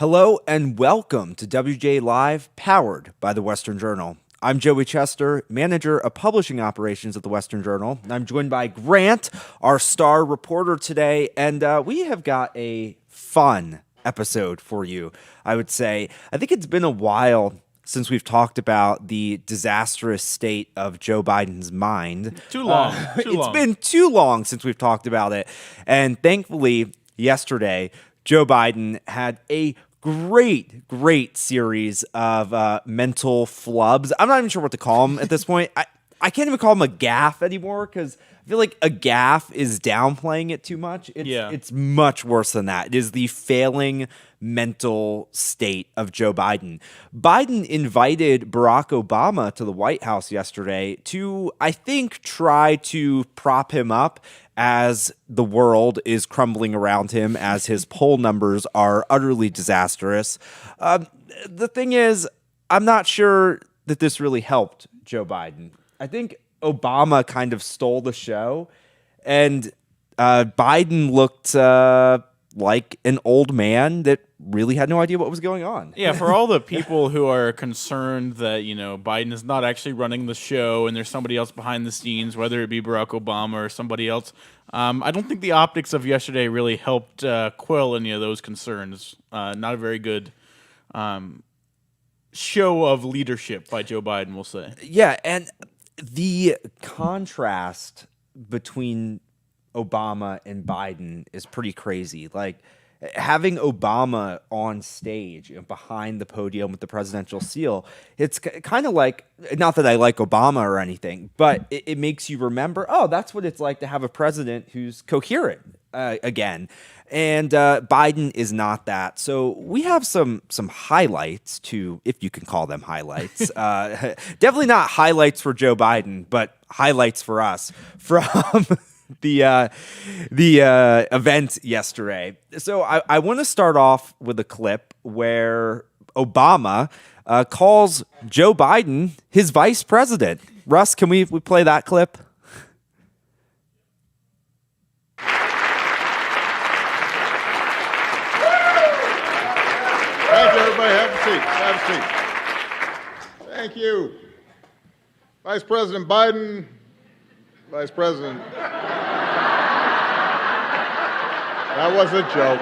Hello and welcome to wjlive, powered by the Western Journal. I'm Joey Chester, manager of publishing operations at the Western Journal, and I'm joined by Grant, our star reporter today, and we have got a fun episode for you, I would say. I think it's been a while since we've talked about the disastrous state of Joe Biden's mind. Too long. It's been too long since we've talked about it, and thankfully, yesterday, Joe Biden had a great series of mental flubs. I'm not even sure what to call them at this point. I can't even call them a gaffe anymore because I feel like a gaffe is downplaying it too much. It's much worse than that. It is the failing mental state of Joe Biden. Biden invited Barack Obama to the White House yesterday to, I think, try to prop him up as the world is crumbling around him, as his poll numbers are utterly disastrous. The thing is, I'm not sure that this really helped Joe Biden. I think Obama kind of stole the show, and Biden looked like an old man that really had no idea what was going on. Yeah, for all the people who are concerned that, Biden is not actually running the show and there's somebody else behind the scenes, whether it be Barack Obama or somebody else, I don't think the optics of yesterday really helped quell any of those concerns. Not a very good show of leadership by Joe Biden, we'll say. Yeah, and the contrast between Obama and Biden is pretty crazy. Like, having Obama on stage behind the podium with the presidential seal, it's kind of like, not that I like Obama or anything, but it makes you remember, oh, that's what it's like to have a president who's coherent again. And Biden is not that. So we have some highlights to, if you can call them highlights. Definitely not highlights for Joe Biden, but highlights for us from the event yesterday. So I want to start off with a clip where Obama calls Joe Biden his vice president. Russ, can we play that clip? Thank you, everybody. Have a seat. Have a seat. Thank you. Vice President Biden, Vice President. That was a joke.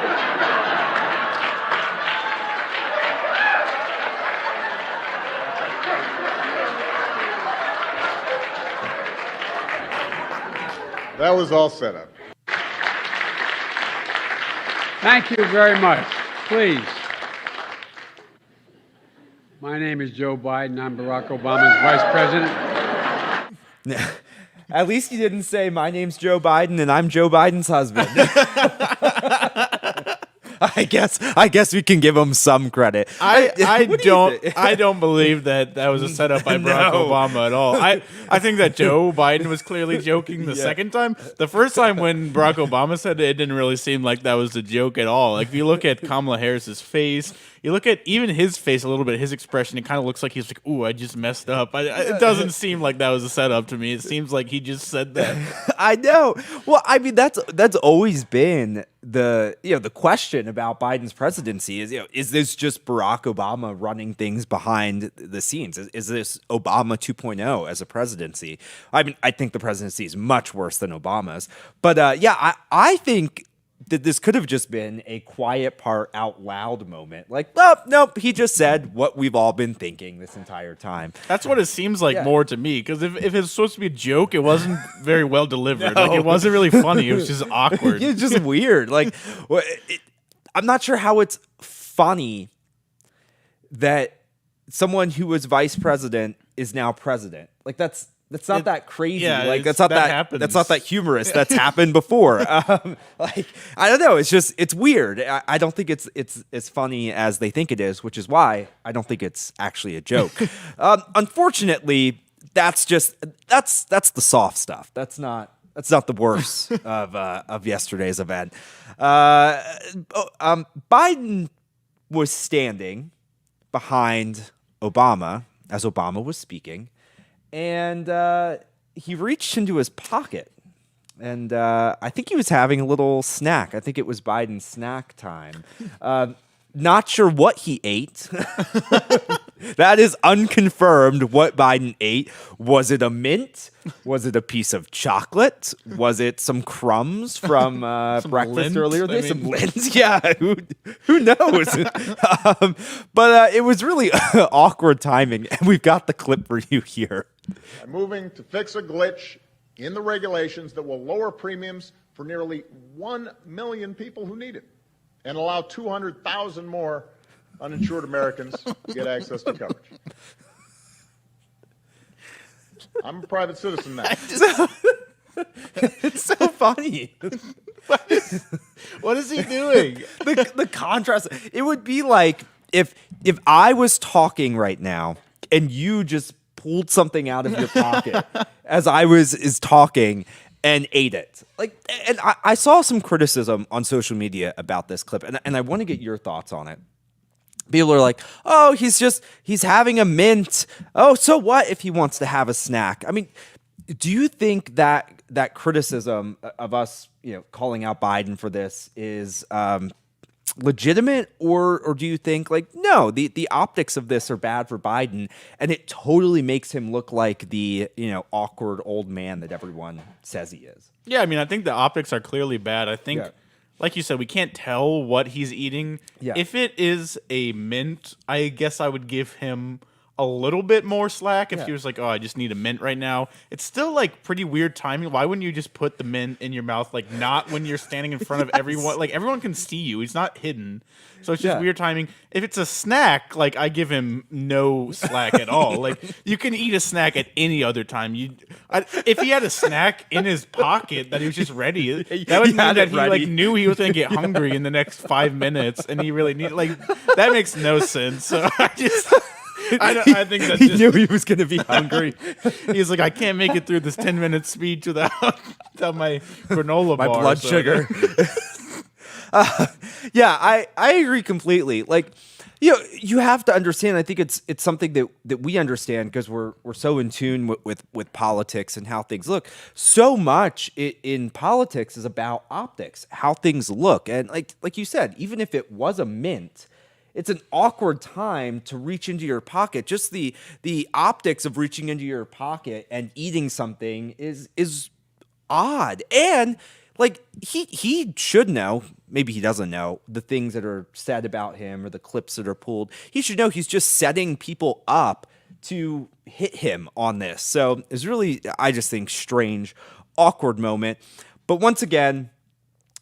That was all set up. Thank you very much. Please. My name is Joe Biden. I'm Barack Obama's vice president. At least you didn't say, my name's Joe Biden and I'm Joe Biden's husband. I guess we can give him some credit. I don't believe that was a setup by Barack Obama at all. I think that Joe Biden was clearly joking the second time. The first time when Barack Obama said it didn't really seem like that was a joke at all. Like, if you look at Kamala Harris's face, you look at even his face a little bit, his expression, it kind of looks like he's like, ooh, I just messed up. It doesn't seem like that was a setup to me. It seems like he just said that. I know. Well, I mean, that's always been the question about Biden's presidency is this just Barack Obama running things behind the scenes? Is this Obama 2.0 as a presidency? I mean, I think the presidency is much worse than Obama's. But I think that this could have just been a quiet part out loud moment. Like, nope, he just said what we've all been thinking this entire time. That's what it seems like more to me, because if it's supposed to be a joke, it wasn't very well delivered. No. Like, it wasn't really funny. It was just awkward. It was just weird. Like, I'm not sure how it's funny that someone who was vice president is now president. Like, that's not that crazy. Yeah, like that's not that humorous. That's happened before. Like, I don't know. It's weird. I don't think it's as funny as they think it is, which is why I don't think it's actually a joke. Unfortunately, that's the soft stuff. That's not the worst of yesterday's event. Biden was standing behind Obama as Obama was speaking. And he reached into his pocket, and I think he was having a little snack. I think it was Biden's snack time. Not sure what he ate. That is unconfirmed what Biden ate. Was it a mint? Was it a piece of chocolate? Was it some crumbs from breakfast lint? earlier? I Some mean- lint? Yeah, who knows? But it was really awkward timing, and we've got the clip for you here. I'm moving to fix a glitch in the regulations that will lower premiums for nearly 1 million people who need it and allow 200,000 more uninsured Americans to get access to coverage. I'm a private citizen now. It's so funny. What is he doing? The contrast. It would be like if I was talking right now and you just pulled something out of your pocket as I was talking and ate it. And I saw some criticism on social media about this clip, and I want to get your thoughts on it. People are like, oh, he's having a mint. Oh, so what if he wants to have a snack? I mean, do you think that criticism of us, calling out Biden for this is legitimate, or do you think no, the optics of this are bad for Biden, and it totally makes him look like the awkward old man that everyone says he is? Yeah, I mean, I think the optics are clearly bad. I think, Yeah. like you said, we can't tell what he's eating. Yeah. If it is a mint, I guess I would give him a little bit more slack if he was like, oh, I just need a mint right now. It's still pretty weird timing. Why wouldn't you just put the mint in your mouth, not when you're standing in front of everyone? Everyone can see you. He's not hidden. So it's just weird timing. If it's a snack, I give him no slack at all. You can eat a snack at any other time. If he had a snack in his pocket that he was just ready, that would mean that he knew he was going to get hungry in the next 5 minutes, and he really need that makes no sense. So I think that's He knew he was going to be hungry. He's like, I can't make it through this 10-minute speech without my granola bar. My blood sugar. Yeah, I agree completely. You have to understand. I think it's something that we understand because we're so in tune with politics and how things look. So much in politics is about optics, how things look, and like you said, even if it was a mint, it's an awkward time to reach into your pocket. Just the optics of reaching into your pocket and eating something is odd. And he should know, maybe he doesn't know, the things that are said about him or the clips that are pulled. He should know he's just setting people up to hit him on this. So it's really, I just think, strange, awkward moment. But once again,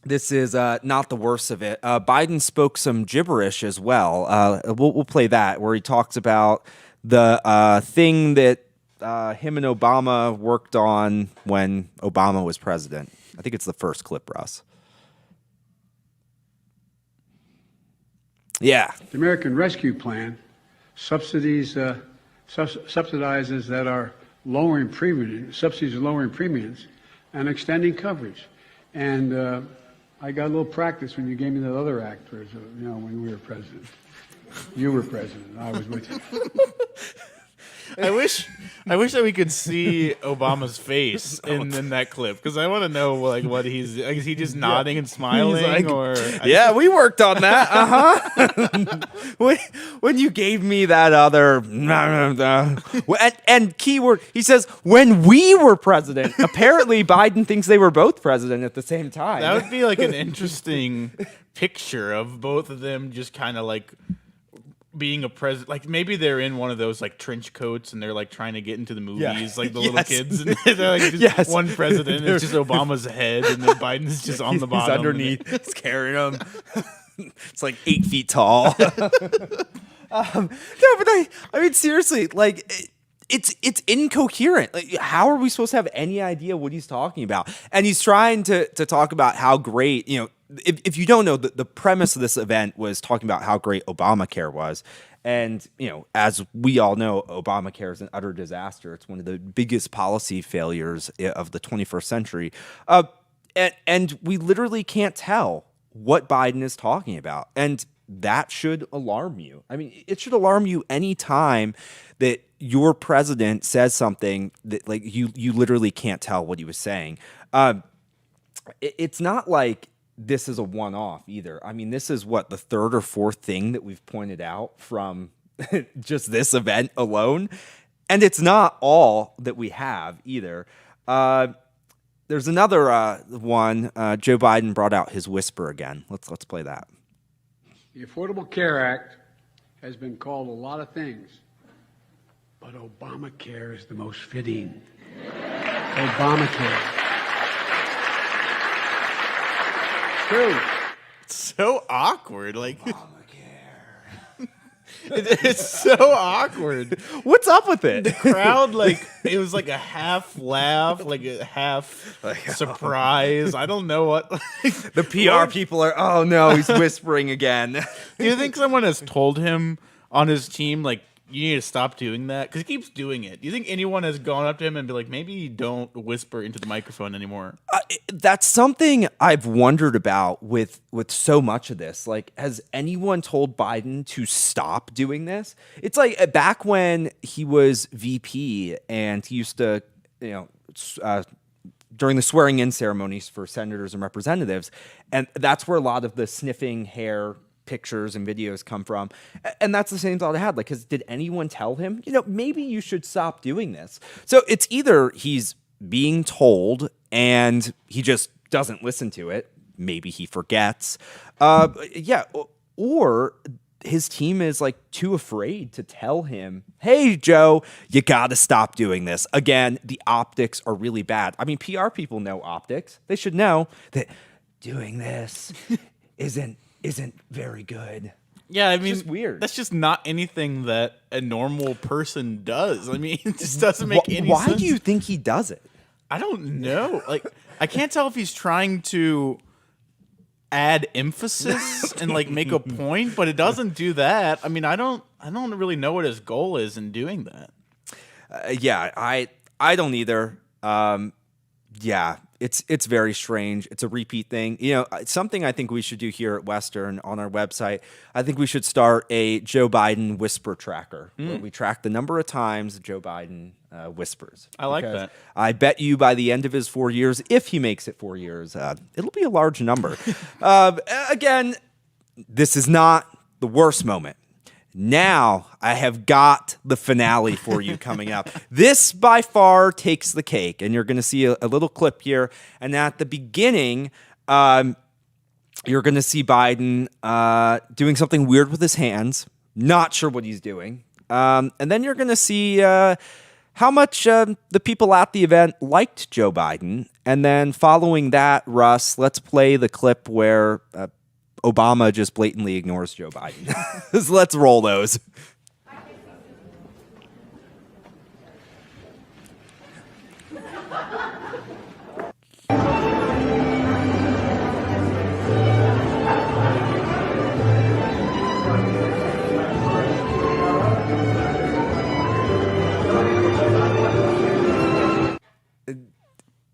this is not the worst of it. Biden spoke some gibberish as well. We'll play that, where he talks about the thing that him and Obama worked on when Obama was president. I think it's the first clip, Russ. Yeah. The American Rescue Plan subsidizes that are lowering premiums, subsidies are lowering premiums, and extending coverage. And I got a little practice when you gave me that other act, when we were president. You were president. I was with you. I wish that we could see Obama's face in that clip, because I want to know what he's is he just nodding and smiling, or yeah, we worked on that. When you gave me that other and keyword, he says when we were president. Apparently, Biden thinks they were both president at the same time. That would be an interesting picture of both of them just kind of being a president. Maybe they're in one of those trench coats and they're trying to get into the movies, the little kids, and they're just one president. It's just Obama's head, and then Biden's just on the bottom. He's underneath. He's carrying him. It's 8 feet tall. No, but I mean seriously, it's incoherent. How are we supposed to have any idea what he's talking about? And he's trying to talk about how great, if you don't know, the premise of this event was talking about how great Obamacare was. And, as we all know, Obamacare is an utter disaster. It's one of the biggest policy failures of the 21st century. And we literally can't tell what Biden is talking about. And that should alarm you. I mean, it should alarm you any time that your president says something that you literally can't tell what he was saying. It's not like this is a one-off either. I mean, this is what, the third or fourth thing that we've pointed out from just this event alone. And it's not all that we have either. There's another one. Joe Biden brought out his whisper again. Let's play that. The Affordable Care Act has been called a lot of things, but Obamacare is the most fitting. Obamacare. True. So awkward. Like, it's so awkward. What's up with it? The crowd, like, it was like a half laugh, like a half surprise. I don't know what. The PR people are, oh no, he's whispering again. Do you think someone has told him on his team, like, you need to stop doing that? Because he keeps doing it. Do you think anyone has gone up to him and be like, maybe don't whisper into the microphone anymore? That's something I've wondered about with so much of this. Like, has anyone told Biden to stop doing this? It's like back when he was VP and he used to, during the swearing in ceremonies for senators and representatives, and that's where a lot of the sniffing hair pictures and videos come from. And that's the same thought I had. Like, did anyone tell him, maybe you should stop doing this? So it's either he's being told and he just doesn't listen to it. Maybe he forgets. Or his team is like too afraid to tell him, hey, Joe, you got to stop doing this. Again, the optics are really bad. I mean, PR people know optics. They should know that doing this isn't very good. Yeah, I mean, just weird. That's just not anything that a normal person does. I mean, it just doesn't make any sense. Why do you think he does it? I don't know. Like, I can't tell if he's trying to add emphasis and like make a point, but it doesn't do that. I mean, I don't really know what his goal is in doing that. I don't either. It's very strange. It's a repeat thing. Something I think we should do here at Western on our website. I think we should start a Joe Biden whisper tracker where we track the number of times Joe Biden whispers. I like that. I bet you by the end of his 4 years, if he makes it 4 years, it'll be a large number. Again, this is not the worst moment. Now I have got the finale for you coming up. This by far takes the cake, and you're going to see a little clip here. And at the beginning, you're going to see Biden doing something weird with his hands. Not sure what he's doing. And then you're going to see how much the people at the event liked Joe Biden. And then following that, Russ, let's play the clip where Obama just blatantly ignores Joe Biden. So let's roll those.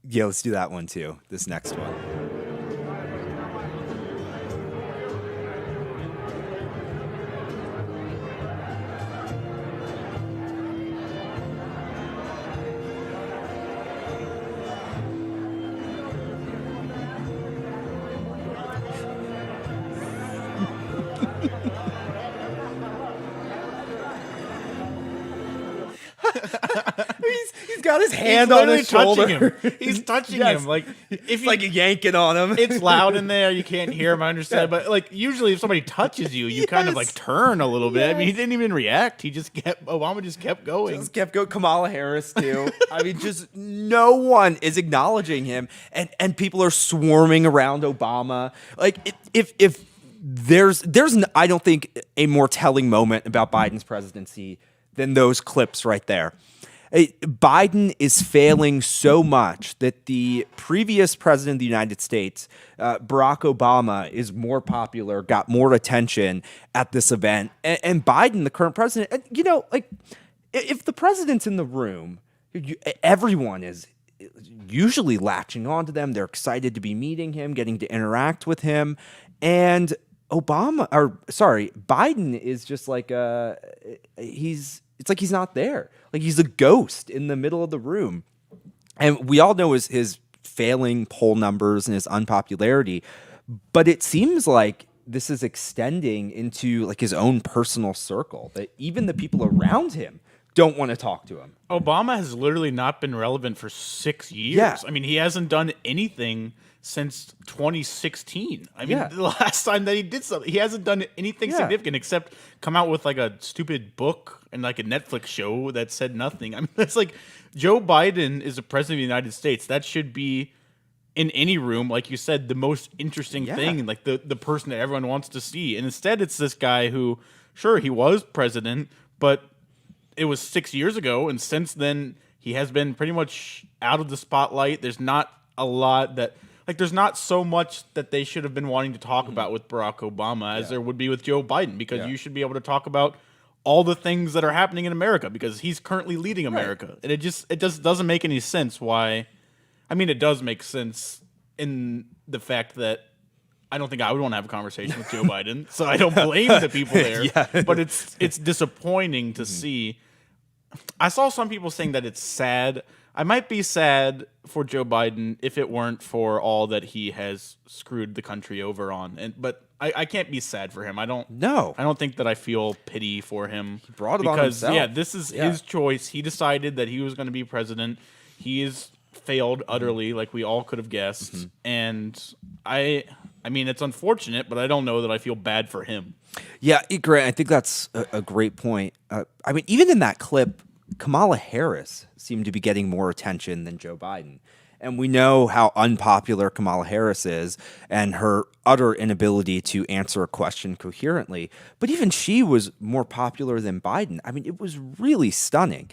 Yeah, let's do that one too. This next one. He's got his hand on his shoulder. He's touching him. Like, if like yanking on him. It's loud in there. You can't hear him. I understand. But like, usually if somebody touches you, you kind of like turn a little bit. I mean, he didn't even react. Obama just kept going. Just kept going. Kamala Harris too. I mean, just no one is acknowledging him, and people are swarming around Obama. Like, if there's I don't think a more telling moment about Biden's presidency than those clips right there. Biden is failing so much that the previous president of the United States, Barack Obama, is more popular, got more attention at this event. And Biden, the current president, like, if the president's in the room, everyone is usually latching on to them. They're excited to be meeting him, getting to interact with him. And Biden is just like it's like he's not there. Like, he's a ghost in the middle of the room. And we all know his failing poll numbers and his unpopularity. But it seems like this is extending into like his own personal circle, that even the people around him don't want to talk to him. Obama has literally not been relevant for 6 years. Yeah. I mean, he hasn't done anything since 2016. I mean, Yeah. the last time that he did something, he hasn't done anything significant except come out with like a stupid book and like a Netflix show that said nothing. I mean, it's like Joe Biden is the president of the United States. That should be, in any room, like you said, the most interesting thing, like the person that everyone wants to see. And instead, it's this guy who, sure, he was president, but it was 6 years ago, and since then, he has been pretty much out of the spotlight. There's not a lot that, like, there's not so much that they should have been wanting to talk about with Barack Obama as there would be with Joe Biden, because you should be able to talk about all the things that are happening in America, because he's currently leading America. And it just doesn't make any sense why. I mean, it does make sense in the fact that I don't think I would want to have a conversation with Joe Biden, so I don't blame the people there. But it's disappointing to see. I saw some people saying that it's sad. I might be sad for Joe Biden if it weren't for all that he has screwed the country over on. But I can't be sad for him. I don't think that I feel pity for him. He brought it on himself. Yeah, this is his choice. He decided that he was going to be president. He is failed utterly, like we all could have guessed. And I mean, it's unfortunate, but I don't know that I feel bad for him. Yeah, Grant, I think that's a great point. I mean, even in that clip, Kamala Harris seemed to be getting more attention than Joe Biden. And we know how unpopular Kamala Harris is and her utter inability to answer a question coherently. But even she was more popular than Biden. I mean, it was really stunning.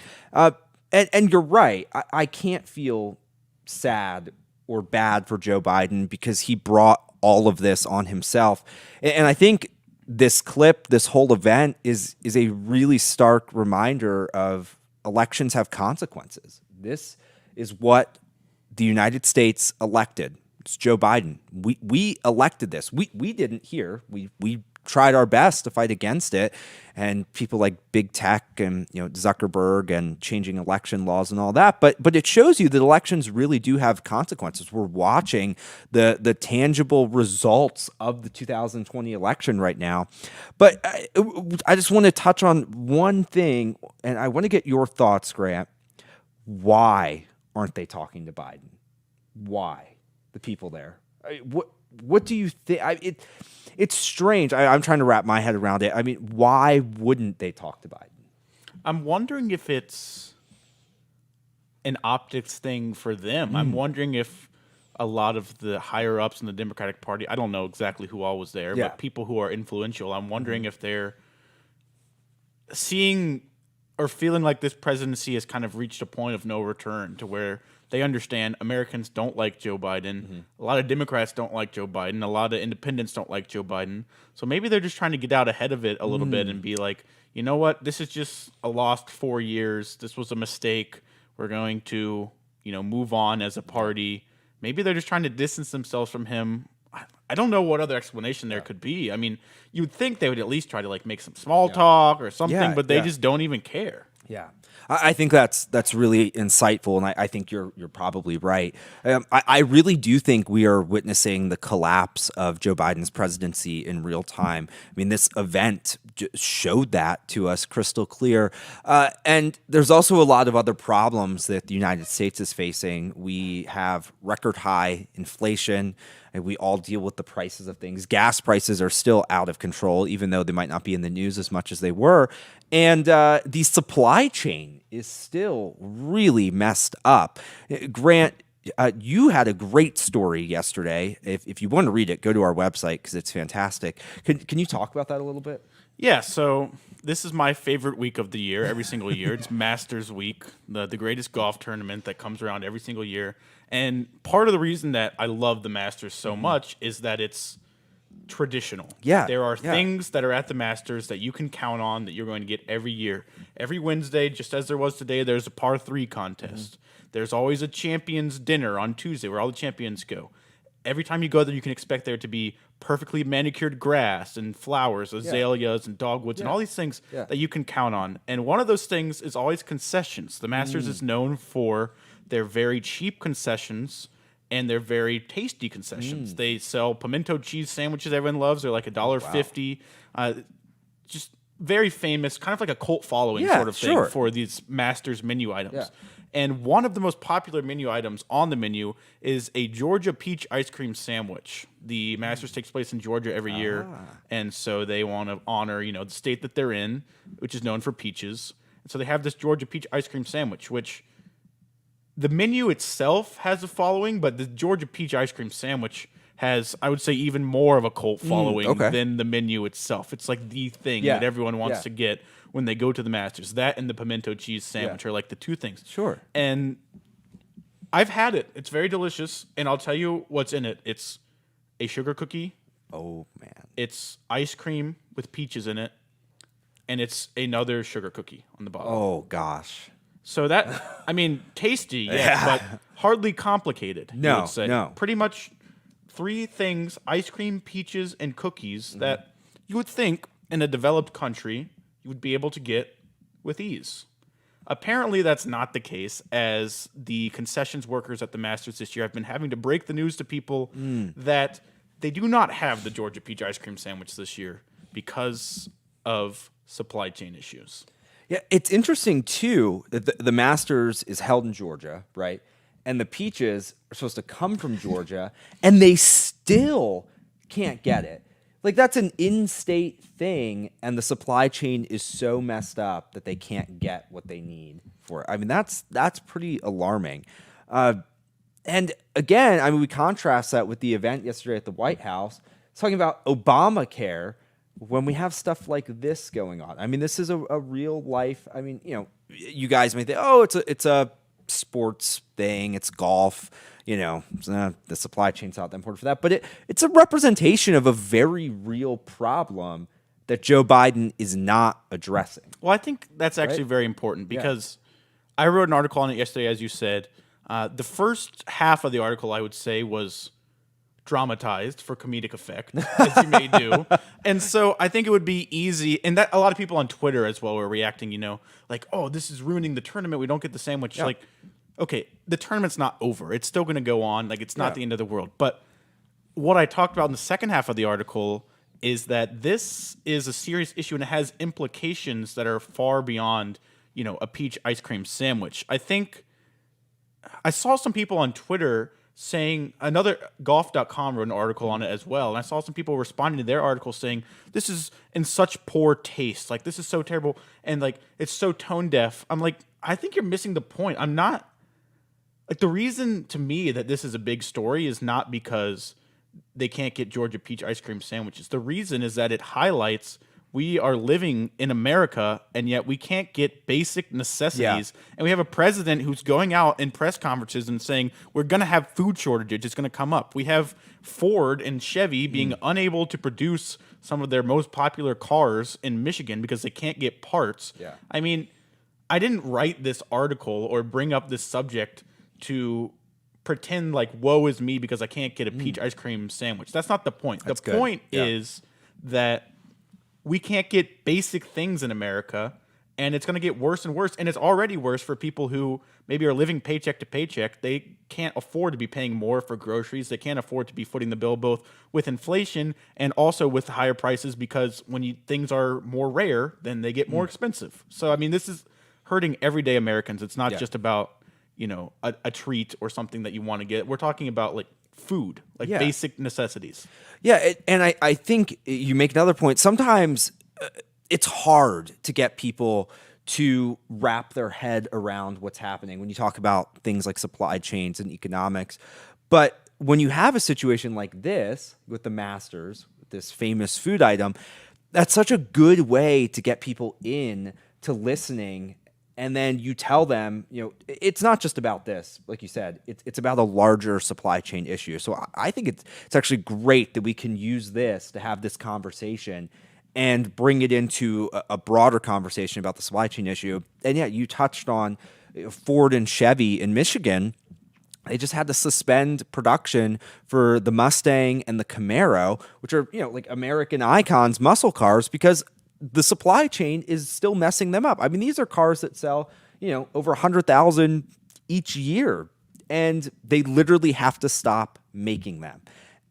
And you're right. I can't feel sad or bad for Joe Biden because he brought all of this on himself. And I think this clip, this whole event is a really stark reminder of elections have consequences. This is what the United States elected. It's Joe Biden. We elected this. We didn't here. We tried our best to fight against it, and people like big tech and Zuckerberg and changing election laws and all that. But it shows you that elections really do have consequences. We're watching the tangible results of the 2020 election right now. But I just want to touch on one thing, and I want to get your thoughts, Grant. Why aren't they talking to Biden? Why? The people there. What do you think? It's strange. I'm trying to wrap my head around it. I mean, why wouldn't they talk to Biden? I'm wondering if it's an optics thing for them. I'm wondering if a lot of the higher ups in the Democratic Party, I don't know exactly who all was there, but people who are influential, I'm wondering if they're seeing or feeling like this presidency has kind of reached a point of no return, to where they understand Americans don't like Joe Biden. A lot of Democrats don't like Joe Biden. A lot of independents don't like Joe Biden. So maybe they're just trying to get out ahead of it a little bit and be like, you know what? This is just a lost 4 years. This was a mistake. We're going to, move on as a party. Maybe they're just trying to distance themselves from him. I don't know what other explanation there could be. I mean, you'd think they would at least try to make some small talk or something, but they just don't even care. Yeah, I think that's really insightful, and I think you're probably right. I really do think we are witnessing the collapse of Joe Biden's presidency in real time. I mean, this event showed that to us crystal clear. And there's also a lot of other problems that the United States is facing. We have record high inflation, and we all deal with the prices of things. Gas prices are still out of control, even though they might not be in the news as much as they were. And the supply chain is still really messed up. Grant, you had a great story yesterday. If you want to read it, go to our website because it's fantastic. Can you talk about that a little bit? Yeah, so this is my favorite week of the year, every single year. It's Masters Week, the greatest golf tournament that comes around every single year. And part of the reason that I love the Masters so much is that it's traditional. Yeah. There are things that are at the Masters that you can count on that you're going to get every year. Every Wednesday, just as there was today, there's a par 3 contest. There's always a champions dinner on Tuesday where all the champions go. Every time you go there, you can expect there to be perfectly manicured grass and flowers, azaleas and dogwoods and all these things that you can count on. And one of those things is always concessions. The Masters is known for their very cheap concessions and they're very tasty concessions. They sell pimento cheese sandwiches everyone loves. They're like $1.50. Just very famous, kind of like a cult following sort of thing for these Masters menu items. Yeah. And one of the most popular menu items on the menu is a Georgia peach ice cream sandwich. The Masters takes place in Georgia every year, and so they want to honor, the state that they're in, which is known for peaches. And so they have this Georgia peach ice cream sandwich, which the menu itself has a following, but the Georgia peach ice cream sandwich has, I would say, even more of a cult following than the menu itself. It's like the thing that everyone wants to get when they go to the Masters. That and the pimento cheese sandwich are like the two things. Sure. And I've had it. It's very delicious, and I'll tell you what's in it. It's a sugar cookie. Oh, man. It's ice cream with peaches in it, and it's another sugar cookie on the bottom. Oh, gosh. So that, tasty, but hardly complicated, you would say. No. Pretty much 3 things, ice cream, peaches, and cookies that you would think in a developed country you would be able to get with ease. Apparently that's not the case, as the concessions workers at the Masters this year have been having to break the news to people that they do not have the Georgia peach ice cream sandwich this year because of supply chain issues. Yeah, it's interesting, too, that the Masters is held in Georgia, right? And the peaches are supposed to come from Georgia, and they still can't get it. Like, that's an in-state thing, and the supply chain is so messed up that they can't get what they need for it. I mean, that's pretty alarming. And again, we contrast that with the event yesterday at the White House, talking about Obamacare, when we have stuff like this going on. I mean, this is a real life. I mean, you guys may think, oh, it's a sports thing, it's golf. The supply chain's not that important for that, but it's a representation of a very real problem that Joe Biden is not addressing. Well, I think that's actually very important because I wrote an article on it yesterday, as you said. The first half of the article, I would say, was dramatized for comedic effect, as you may do. And so I think it would be easy, and that a lot of people on Twitter as well were reacting, like, oh, this is ruining the tournament. We don't get the sandwich. Like, okay, the tournament's not over. It's still going to go on. Like, it's not the end of the world. But what I talked about in the second half of the article is that this is a serious issue, and it has implications that are far beyond, a peach ice cream sandwich. I think I saw some people on Twitter saying, another golf.com wrote an article on it as well, and I saw some people responding to their article saying, this is in such poor taste. Like, this is so terrible, and, like, it's so tone deaf. I'm like, I think you're missing the point. I'm not... Like, the reason to me that this is a big story is not because they can't get Georgia peach ice cream sandwiches. The reason is that it highlights we are living in America, and yet we can't get basic necessities. Yeah. And we have a president who's going out in press conferences and saying, we're going to have food shortages. It's going to come up. We have Ford and Chevy being unable to produce some of their most popular cars in Michigan because they can't get parts. Yeah. I mean, I didn't write this article or bring up this subject to pretend like, woe is me because I can't get a peach ice cream sandwich. That's not the point. The point is that we can't get basic things in America, and it's going to get worse and worse. And it's already worse for people who maybe are living paycheck to paycheck. They can't afford to be paying more for groceries. They can't afford to be footing the bill both with inflation and also with higher prices, because when things are more rare, then they get more expensive. So, I mean, this is hurting everyday Americans. It's not just about, a treat or something that you want to get. We're talking about, like, food, like basic necessities. Yeah, and I think you make another point. Sometimes it's hard to get people to wrap their head around what's happening when you talk about things like supply chains and economics. But when you have a situation like this with the Masters, this famous food item, that's such a good way to get people in to listening. And then you tell them, it's not just about this, like you said, it's about a larger supply chain issue. So I think it's actually great that we can use this to have this conversation and bring it into a broader conversation about the supply chain issue. And you touched on Ford and Chevy in Michigan. They just had to suspend production for the Mustang and the Camaro, which are, like American icons, muscle cars, because the supply chain is still messing them up. I mean, these are cars that sell, over 100,000 each year. and they literally have to stop making them.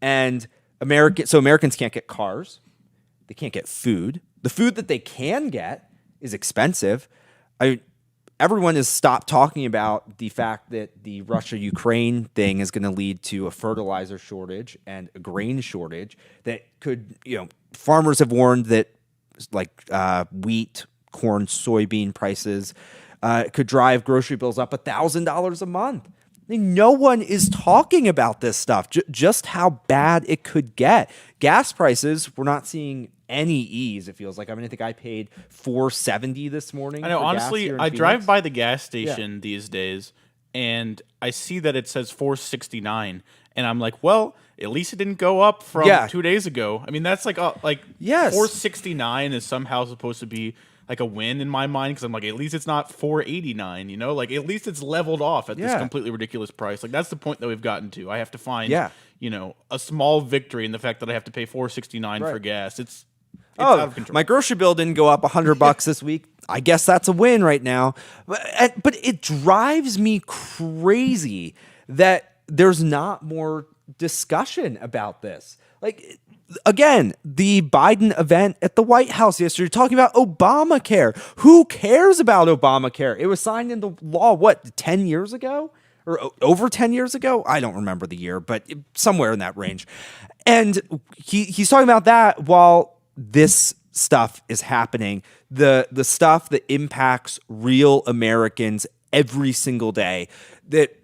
And Americans can't get cars. They can't get food. The food that they can get is expensive. Everyone has stopped talking about the fact that the Russia-Ukraine thing is going to lead to a fertilizer shortage and a grain shortage that could, farmers have warned that wheat, corn, soybean prices could drive grocery bills up $1,000 a month. I mean, no one is talking about this stuff, just how bad it could get. Gas prices, we're not seeing any ease, it feels like. I think I paid $4.70 this morning. I know, honestly, I drive by the gas station these days, and I see that it says $4.69, and I'm like, well, at least it didn't go up from 2 days ago. I mean, that's yes. $4.69 is somehow supposed to be like a win in my mind, because I'm like, at least it's not $4.89, at least it's leveled off at this completely ridiculous price. That's the point that we've gotten to. I have to find, a small victory in the fact that I have to pay $4.69 for gas. It's out of control. My grocery bill didn't go up $100 this week. I guess that's a win right now. But it drives me crazy that there's not more discussion about this. Again, the Biden event at the White House yesterday, talking about Obamacare. Who cares about Obamacare? It was signed into law, 10 years ago? Or over 10 years ago? I don't remember the year, but somewhere in that range. And he's talking about that while this stuff is happening, the stuff that impacts real Americans every single day, that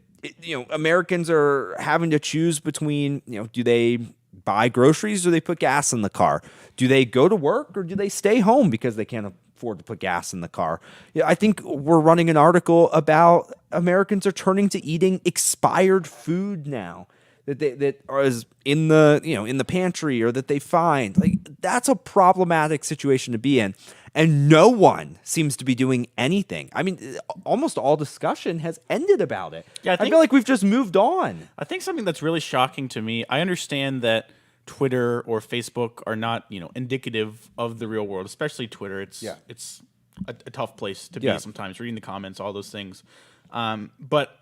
Americans are having to choose between, do they buy groceries or do they put gas in the car? Do they go to work or do they stay home because they can't afford to put gas in the car? I think we're running an article about Americans are turning to eating expired food now. That is in the pantry or that they find. That's a problematic situation to be in, and no one seems to be doing anything. I mean, almost all discussion has ended about it. Yeah, I feel like we've just moved on. I think something that's really shocking to me. I understand that Twitter or Facebook are not indicative of the real world, especially Twitter. It's a tough place to be sometimes. Reading the comments, all those things, but.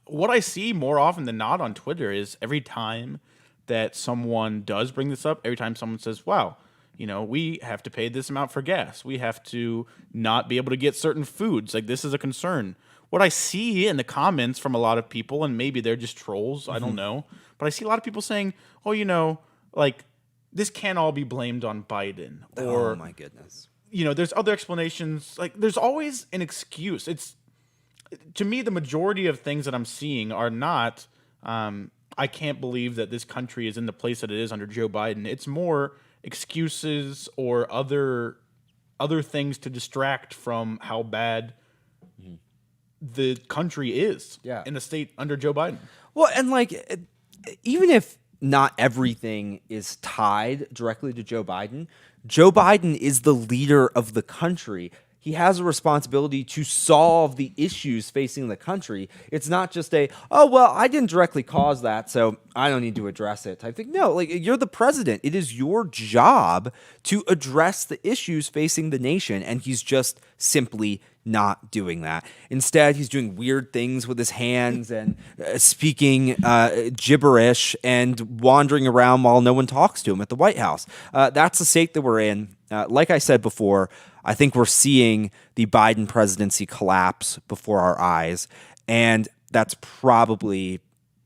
What I see more often than not on Twitter is every time that someone does bring this up, every time someone says, wow, we have to pay this amount for gas. We have to not be able to get certain foods. This is a concern. What I see in the comments from a lot of people, and maybe they're just trolls, I don't know, but I see a lot of people saying, oh, this can't all be blamed on Biden. Or, oh, my goodness. There's other explanations. There's always an excuse. To me, the majority of things that I'm seeing are not, I can't believe that this country is in the place that it is under Joe Biden. It's more excuses or other things to distract from how bad the country is in a state under Joe Biden. Well, and even if not everything is tied directly to Joe Biden is the leader of the country. He has a responsibility to solve the issues facing the country. It's not just I didn't directly cause that, so I don't need to address it type thing. No, you're the president. It is your job to address the issues facing the nation, and he's just simply not doing that. Instead, he's doing weird things with his hands and speaking gibberish and wandering around while no one talks to him at the White House. That's the state that we're in. Like I said before, I think we're seeing the Biden presidency collapse before our eyes, and that's probably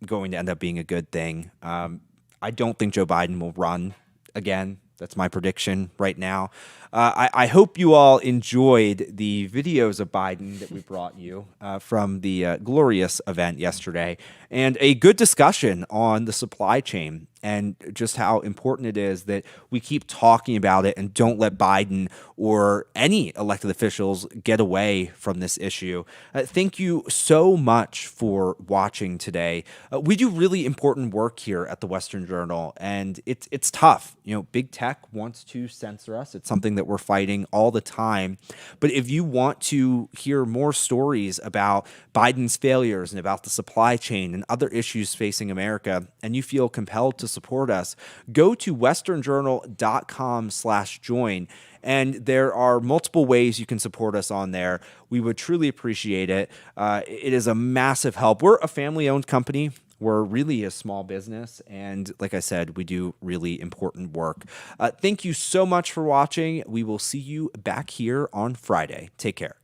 going to end up being a good thing. I don't think Joe Biden will run again. That's my prediction right now. I hope you all enjoyed the videos of Biden that we brought you from the glorious event yesterday, and a good discussion on the supply chain and just how important it is that we keep talking about it and don't let Biden or any elected officials get away from this issue. Thank you so much for watching today. We do really important work here at the Western Journal, and it's tough. Big tech wants to censor us. It's something that we're fighting all the time. But if you want to hear more stories about Biden's failures and about the supply chain and other issues facing America, and you feel compelled to support us, go to westernjournal.com/join. And there are multiple ways you can support us on there. We would truly appreciate it. It is a massive help. We're a family-owned company. We're really a small business. And like I said, we do really important work. Thank you so much for watching. We will see you back here on Friday. Take care.